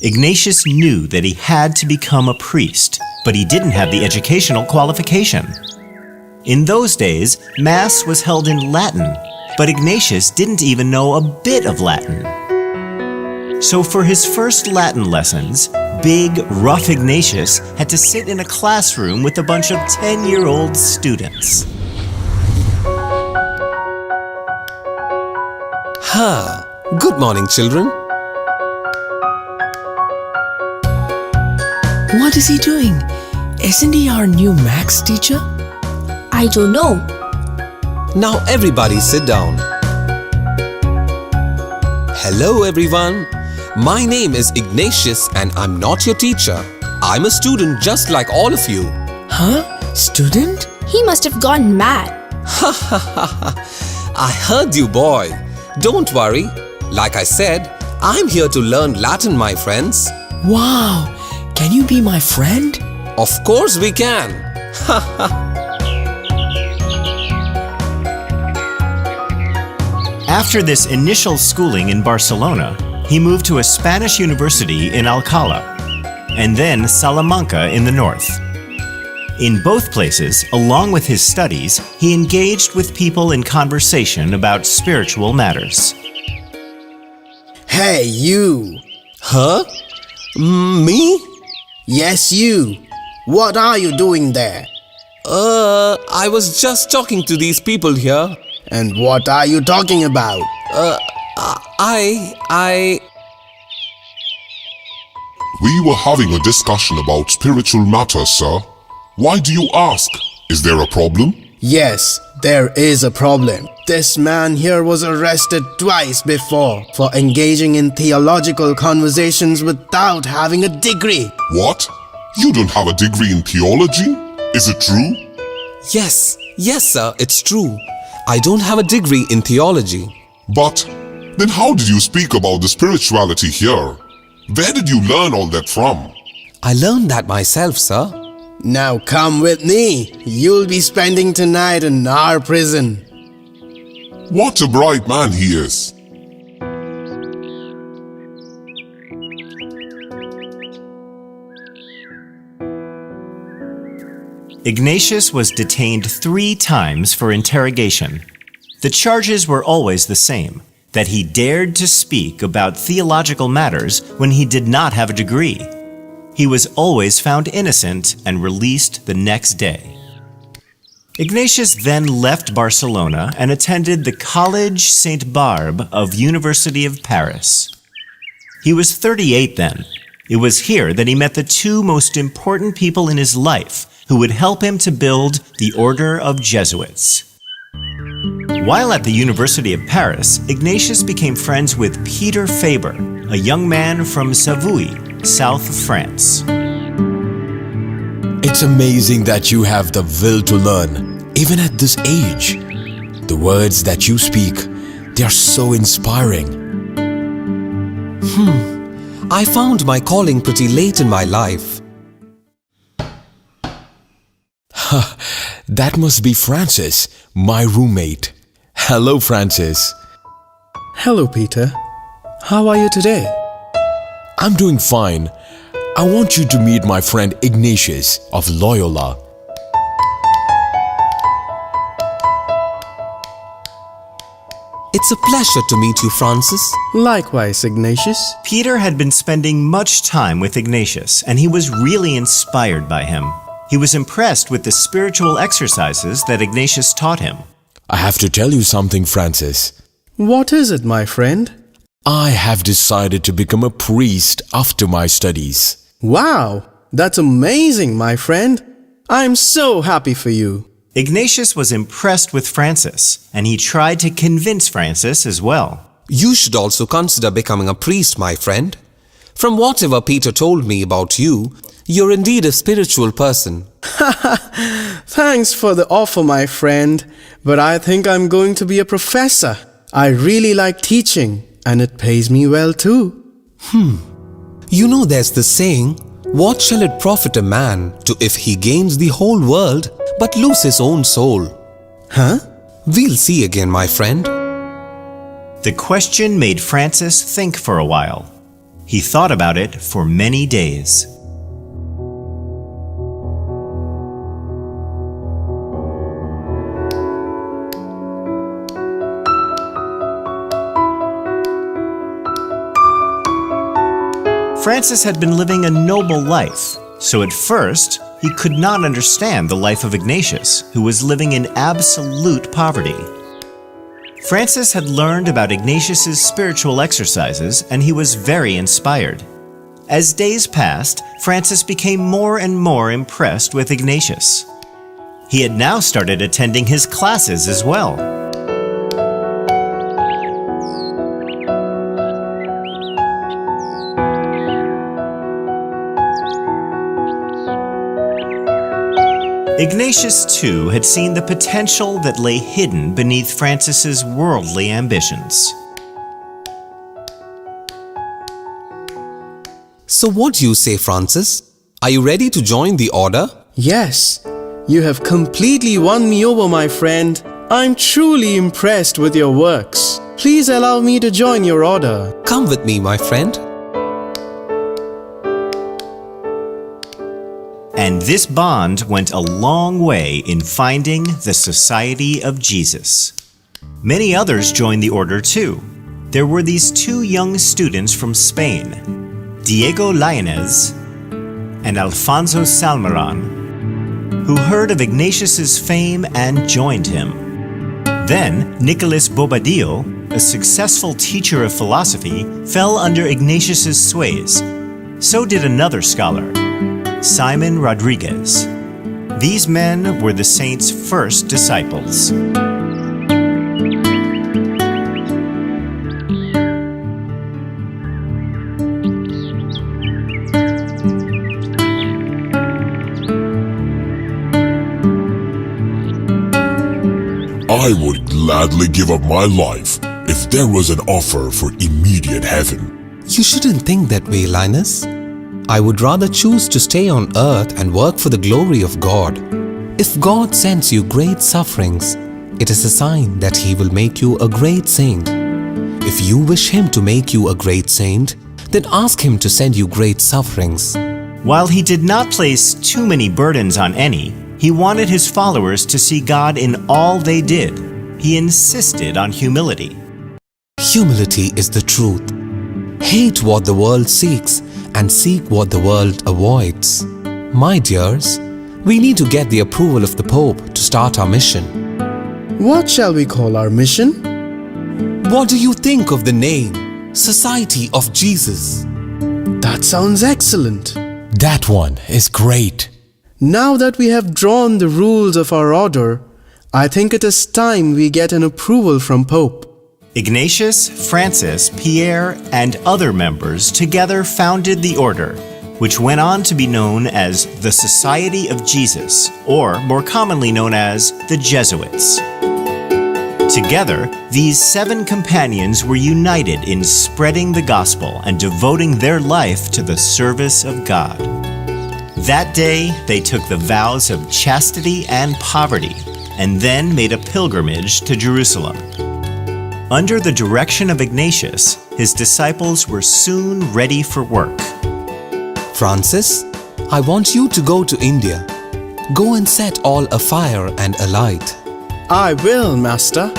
Ignatius knew that he had to become a priest, but he didn't have the educational qualification. In those days, Mass was held in Latin, but Ignatius didn't even know a bit of Latin. So for his first Latin lessons, big, rough Ignatius had to sit in a classroom with a bunch of 10-year-old students. Good morning, children. What is he doing? Isn't he our new Max teacher? I don't know. Now everybody sit down. Hello everyone. My name is Ignatius and I'm not your teacher. I'm a student just like all of you. Huh? Student? He must have gone mad. I heard you, boy. Don't worry. Like I said, I'm here to learn Latin, my friends. Wow! Can you be my friend? Of course we can. After this initial schooling in Barcelona, he moved to a Spanish university in Alcalá, and then Salamanca in the north. In both places, along with his studies, he engaged with people in conversation about spiritual matters. Hey, you! Huh? Me? Yes, you! What are you doing there? I was just talking to these people here. And what are you talking about? We were having a discussion about spiritual matters, sir. Why do you ask? Is there a problem? Yes, there is a problem. This man here was arrested twice before for engaging in theological conversations without having a degree. What? You don't have a degree in theology? Is it true? Yes, sir, it's true. I don't have a degree in theology. But then how did you speak about the spirituality here? Where did you learn all that from? I learned that myself, sir. Now come with me. You'll be spending tonight in our prison. What a bright man he is. Ignatius was detained 3 times for interrogation. The charges were always the same, that he dared to speak about theological matters when he did not have a degree. He was always found innocent and released the next day. Ignatius then left Barcelona and attended the Collège Sainte-Barbe of University of Paris. He was 38 then. It was here that he met the 2 most important people in his life who would help him to build the Order of Jesuits. While at the University of Paris, Ignatius became friends with Peter Faber, a young man from Savoie, south of France. It's amazing that you have the will to learn, even at this age. The words that you speak, they are so inspiring. I found my calling pretty late in my life. That must be Francis, my roommate. Hello, Francis. Hello, Peter. How are you today? I'm doing fine. I want you to meet my friend Ignatius of Loyola. It's a pleasure to meet you, Francis. Likewise, Ignatius. Peter had been spending much time with Ignatius, and he was really inspired by him. He was impressed with the spiritual exercises that Ignatius taught him. I have to tell you something, Francis. What is it, my friend? I have decided to become a priest after my studies. Wow, that's amazing, my friend. I'm so happy for you. Ignatius was impressed with Francis, and he tried to convince Francis as well. You should also consider becoming a priest, my friend. From whatever Peter told me about you, you're indeed a spiritual person. Thanks for the offer, my friend, but I think I'm going to be a professor. I really like teaching, and it pays me well too. You know there's the saying, what shall it profit a man to if he gains the whole world but lose his own soul? Huh? We'll see again, my friend. The question made Francis think for a while. He thought about it for many days. Francis had been living a noble life, so at first he could not understand the life of Ignatius, who was living in absolute poverty. Francis had learned about Ignatius's spiritual exercises, and he was very inspired. As days passed, Francis became more and more impressed with Ignatius. He had now started attending his classes as well. Ignatius, too, had seen the potential that lay hidden beneath Francis's worldly ambitions. So what do you say, Francis? Are you ready to join the order? Yes, you have completely won me over, my friend. I'm truly impressed with your works. Please allow me to join your order. Come with me, my friend. And this bond went a long way in finding the Society of Jesus. Many others joined the order too. There were these two young students from Spain, Diego Lainez and Alfonso Salmeron, who heard of Ignatius's fame and joined him. Then Nicolas Bobadillo, a successful teacher of philosophy, fell under Ignatius's sways. So did another scholar, Simon Rodriguez. These men were the saint's first disciples. I would gladly give up my life if there was an offer for immediate heaven. You shouldn't think that way, Linus. I would rather choose to stay on earth and work for the glory of God. If God sends you great sufferings, it is a sign that He will make you a great saint. If you wish Him to make you a great saint, then ask Him to send you great sufferings. While he did not place too many burdens on any, he wanted his followers to see God in all they did. He insisted on humility. Humility is the truth. Hate what the world seeks and seek what the world avoids. My dears, we need to get the approval of the Pope to start our mission. What shall we call our mission? What do you think of the name Society of Jesus? That sounds excellent. That one is great. Now that we have drawn the rules of our order, I think it is time we get an approval from Pope. Ignatius, Francis, Pierre, and other members together founded the order, which went on to be known as the Society of Jesus, or more commonly known as the Jesuits. Together, these 7 companions were united in spreading the gospel and devoting their life to the service of God. That day, they took the vows of chastity and poverty, and then made a pilgrimage to Jerusalem. Under the direction of Ignatius, his disciples were soon ready for work. Francis, I want you to go to India. Go and set all afire and alight. I will, Master.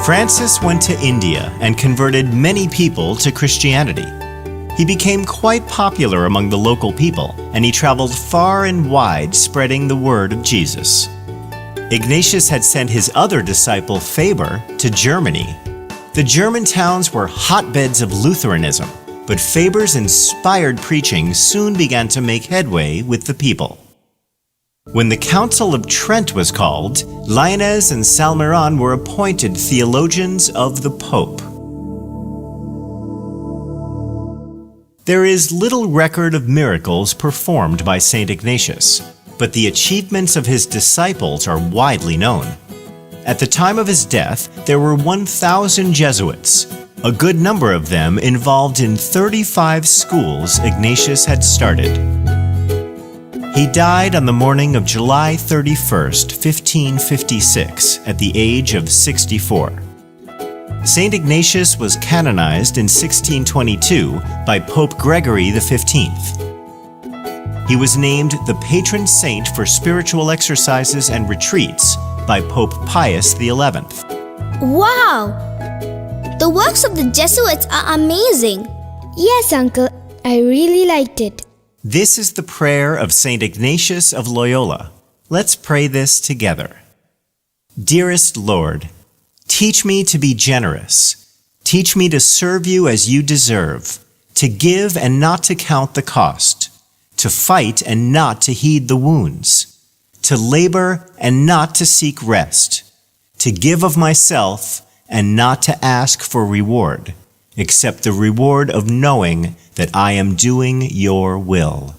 Francis went to India and converted many people to Christianity. He became quite popular among the local people, and he traveled far and wide spreading the word of Jesus. Ignatius had sent his other disciple, Faber, to Germany. The German towns were hotbeds of Lutheranism, but Faber's inspired preaching soon began to make headway with the people. When the Council of Trent was called, Lainez and Salmeron were appointed theologians of the Pope. There is little record of miracles performed by St. Ignatius, but the achievements of his disciples are widely known. At the time of his death, there were 1,000 Jesuits, a good number of them involved in 35 schools Ignatius had started. He died on the morning of July 31st, 1556, at the age of 64. St. Ignatius was canonized in 1622 by Pope Gregory XV. He was named the patron saint for spiritual exercises and retreats by Pope Pius XI. Wow! The works of the Jesuits are amazing. Yes, Uncle. I really liked it. This is the prayer of St. Ignatius of Loyola. Let's pray this together. Dearest Lord, teach me to be generous. Teach me to serve you as you deserve, to give and not to count the cost, to fight and not to heed the wounds, to labor and not to seek rest, to give of myself and not to ask for reward, except the reward of knowing that I am doing your will.